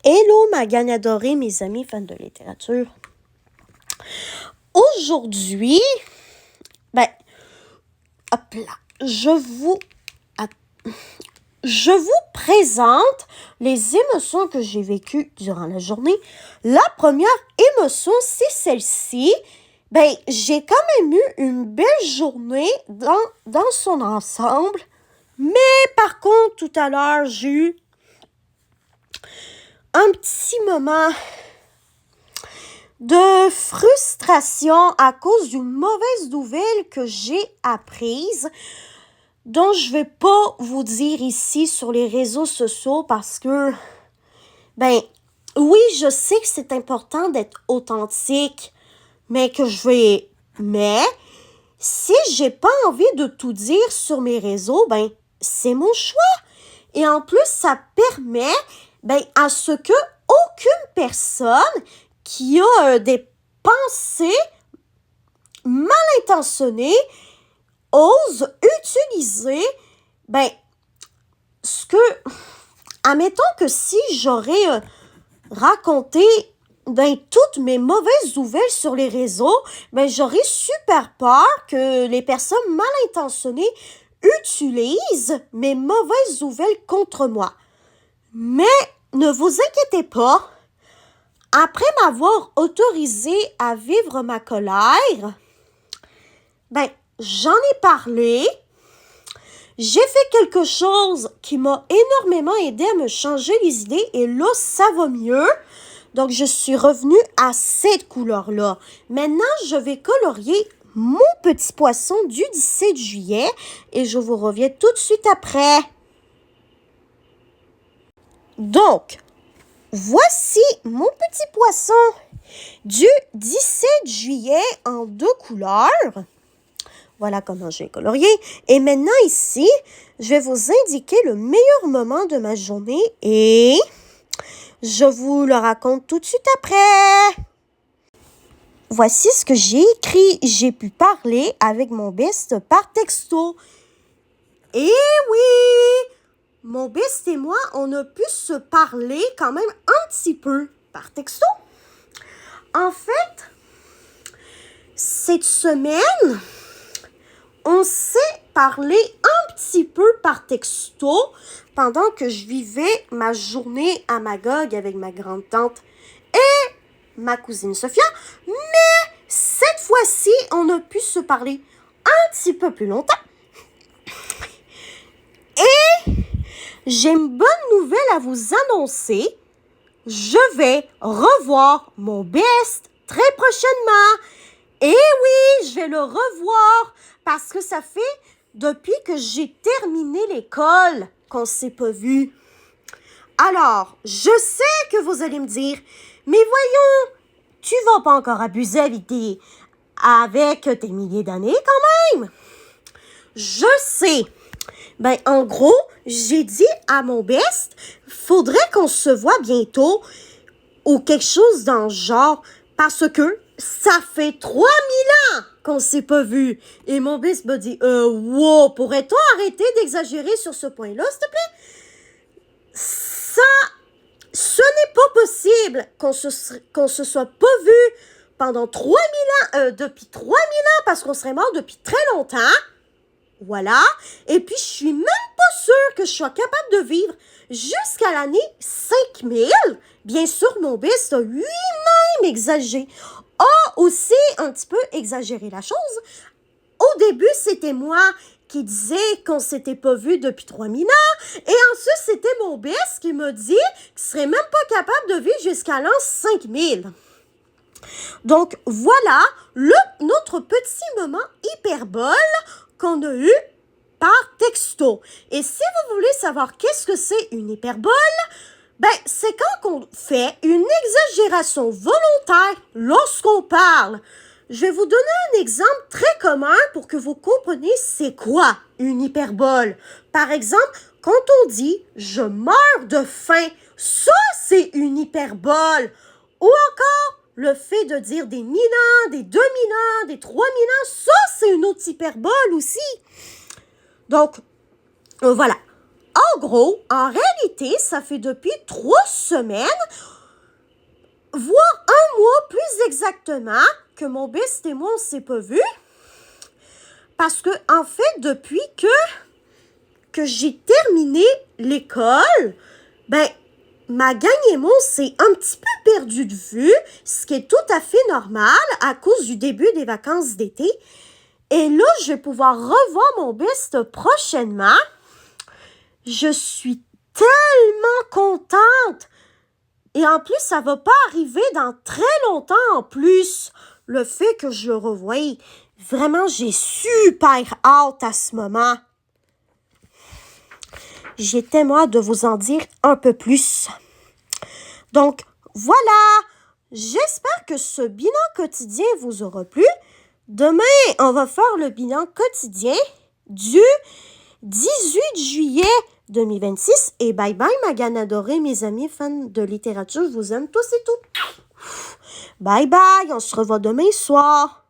Hello ma gang adorée, mes amis fans de littérature. Aujourd'hui, hop là, je vous présente les émotions que j'ai vécues durant la journée. La première émotion, c'est celle-ci. J'ai quand même eu une belle journée dans son ensemble. Mais par contre, tout à l'heure, j'ai eu un petit moment de frustration à cause d'une mauvaise nouvelle que j'ai apprise, dont je vais pas vous dire ici sur les réseaux sociaux parce que, oui, je sais que c'est important d'être authentique, mais si j'ai pas envie de tout dire sur mes réseaux, c'est mon choix. Et en plus, ça permet, à ce que aucune personne qui a des pensées mal intentionnées ose utiliser, admettons que si j'aurais raconté toutes mes mauvaises nouvelles sur les réseaux, j'aurais super peur que les personnes mal intentionnées utilisent mes mauvaises nouvelles contre moi. Mais ne vous inquiétez pas, après m'avoir autorisé à vivre ma colère, j'en ai parlé. J'ai fait quelque chose qui m'a énormément aidé à me changer les idées et là, ça va mieux. Donc, je suis revenue à cette couleur-là. Maintenant, je vais colorier mon petit poisson du 17 juillet et je vous reviens tout de suite après. Donc, voici mon petit poisson du 17 juillet en 2 couleurs. Voilà comment je vais colorier. Et maintenant ici, je vais vous indiquer le meilleur moment de ma journée et je vous le raconte tout de suite après. Voici ce que j'ai écrit. J'ai pu parler avec mon best par texto. Et oui! Mon best et moi, on a pu se parler quand même un petit peu par texto. En fait, cette semaine, on s'est parlé un petit peu par texto pendant que je vivais ma journée à Magog avec ma grande-tante et ma cousine Sophia. Mais cette fois-ci, on a pu se parler un petit peu plus longtemps. Et j'ai une bonne nouvelle à vous annoncer. Je vais revoir mon best très prochainement. Et oui, je vais le revoir parce que ça fait depuis que j'ai terminé l'école qu'on ne s'est pas vu. Alors, je sais que vous allez me dire, mais voyons, tu vas pas encore abuser avec tes milliers d'années quand même. Je sais. En gros, j'ai dit à mon best, faudrait qu'on se voit bientôt ou quelque chose dans le genre parce que ça fait 3000 ans qu'on s'est pas vu. Et mon best m'a dit, wow, pourrait-on arrêter d'exagérer sur ce point-là, s'il te plaît? Ce n'est pas possible qu'on se soit pas vu pendant 3000 ans, depuis 3000 ans parce qu'on serait mort depuis très longtemps. Voilà. Et puis, je suis même pas sûre que je sois capable de vivre jusqu'à l'année 5000. Bien sûr, mon best a lui-même aussi un petit peu exagéré la chose. Au début, c'était moi qui disais qu'on s'était pas vu depuis 3000 ans. Et ensuite, c'était mon best qui m'a dit qu'il serait même pas capable de vivre jusqu'à l'an 5000. Donc, voilà notre petit moment hyperbole qu'on a eu par texto. Et si vous voulez savoir qu'est-ce que c'est une hyperbole, c'est quand on fait une exagération volontaire lorsqu'on parle. Je vais vous donner un exemple très commun pour que vous compreniez c'est quoi une hyperbole. Par exemple, quand on dit « je meurs de faim », ça c'est une hyperbole. Ou encore, le fait de dire des 1000 ans, des 2000 ans, des 3000 ans, ça c'est une autre hyperbole aussi. Donc, voilà. en gros, en réalité, ça fait depuis 3 semaines, voire un mois plus exactement, que mon best et moi, on s'est pas vus. Parce que, en fait, depuis que j'ai terminé l'école, ben, ma gang et moi, on s'est un petit peu perdu de vue, ce qui est tout à fait normal à cause du début des vacances d'été. Et là, je vais pouvoir revoir mon best prochainement. Je suis tellement contente. Et en plus, ça va pas arriver dans très longtemps en plus, le fait que je le revoie. Vraiment, j'ai super hâte à ce moment. J'ai tellement hâte de vous en dire un peu plus. Donc, voilà. J'espère que ce bilan quotidien vous aura plu. Demain, on va faire le bilan quotidien du 18 juillet 2026. Et bye bye, ma gagne adorée, mes amis fans de littérature. Je vous aime tous et toutes. Bye bye, on se revoit demain soir.